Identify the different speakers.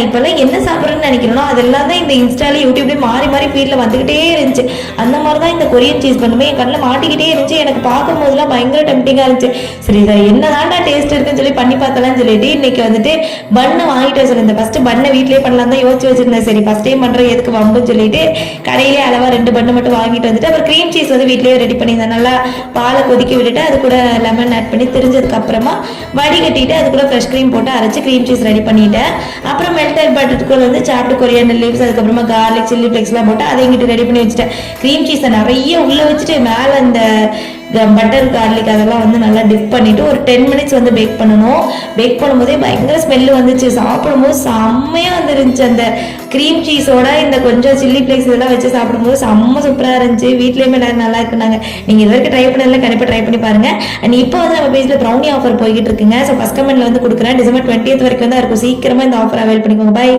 Speaker 1: நான் இப்போல்லாம் என்ன சாப்பிட்றேன்னு நினைக்கிறேனோ அதெல்லாம் தான் இந்த இன்ஸ்டால யூடியூப்லேயே மாறி மாறி ஃபீல்டில் வந்துக்கிட்டே இருந்துச்சு. அந்த மாதிரி தான் இந்த கொரியன் சீஸ் பண்ணுமே என் கண்ணில் மாட்டிக்கிட்டே இருந்துச்சு. எனக்கு பார்க்கும்போதுலாம் பயங்கர டெம்டிங்காக இருந்துச்சு. சரி இதை என்னதான்டா டேஸ்ட் இருக்குன்னு சொல்லி பண்ணி பார்த்தலாம்னு சொல்லிட்டு இன்னைக்கு வந்துட்டு பன்னு வாங்கிட்டு வச்சிருந்தேன். ஃபர்ஸ்ட் பண்ணை வீட்லேயே பண்ணலாம் தான் யோசிச்சு வச்சிருந்தேன். சரி ஃபர்ஸ்ட் டைம் பண்ணுறேன் எதுக்கு வம்புன்னு சொல்லிட்டு கடையிலே அளவாக 2 பண்ணு மட்டும் வாங்கிட்டு வந்துட்டு அப்புறம் க்ரீம் சீஸ் வந்து வீட்லேயே ரெடி பண்ணியிருந்தேன். நல்லா பாலை கொதிக்க விட்டுட்டு அது கூட லெமன் ஆட் பண்ணி தெரிஞ்சதுக்கு அப்புறமா வடிகட்டிட்டு அது கூட ஃப்ரெஷ் க்ரீம் போட்டு அரைச்சி க்ரீம் சீஸ் ரெடி பண்ணிட்டேன். அப்புறம் மெல்டட் பட்டருக்குள்ள வந்து சாப்பிட்டு கொரியாண்டர் லீவ்ஸ் அதுக்கப்புறமா கார்லிக் சில்லி ஃப்ளேக்ஸ்லாம் போட்டு அதை இங்கிட்டு ரெடி பண்ணி வச்சுட்டேன். க்ரீம் சீஸை நிறைய உள்ள வச்சுட்டு மேலே அந்த பட்டர் கார்லிக் அதெல்லாம் வந்து நல்லா டிப் பண்ணிட்டு ஒரு 10 மினிட்ஸ் வந்து பேக் பண்ணணும். பேக் பண்ணும்போதே பயங்கர ஸ்மெல்லு வந்துச்சு. சாப்பிடும்போது செம்மையாக வந்துருந்துச்சு. அந்த க்ரீம் சீஸோட இந்த கொஞ்சம் சில்லி ஃப்ளேக்ஸ் இதெல்லாம் வச்சு சாப்பிடும்போது செம்ம சூப்பராக இருந்துச்சு. வீட்லேயுமே எல்லாரும் நல்லா இருக்குனாங்க. நீங்கள் இது வரைக்கும் ட்ரை பண்ணதில்ல, கண்டிப்பாக ட்ரை பண்ணி பாருங்க. அண்ட் இப்போ வந்து நம்ம பேஜில் ப்ரௌனி ஆஃபர் போய்கிட்டு இருக்குங்க. ஸோ ஃபர்ஸ்ட் கமெண்ட்ல வந்து கொடுக்குறேன். டிசம்பர் 20th வரைக்கும் தான் இருக்கும். சீக்கிரமாக இந்த ஆஃபர் அவைல் பண்ணிக்கோங்க. பை.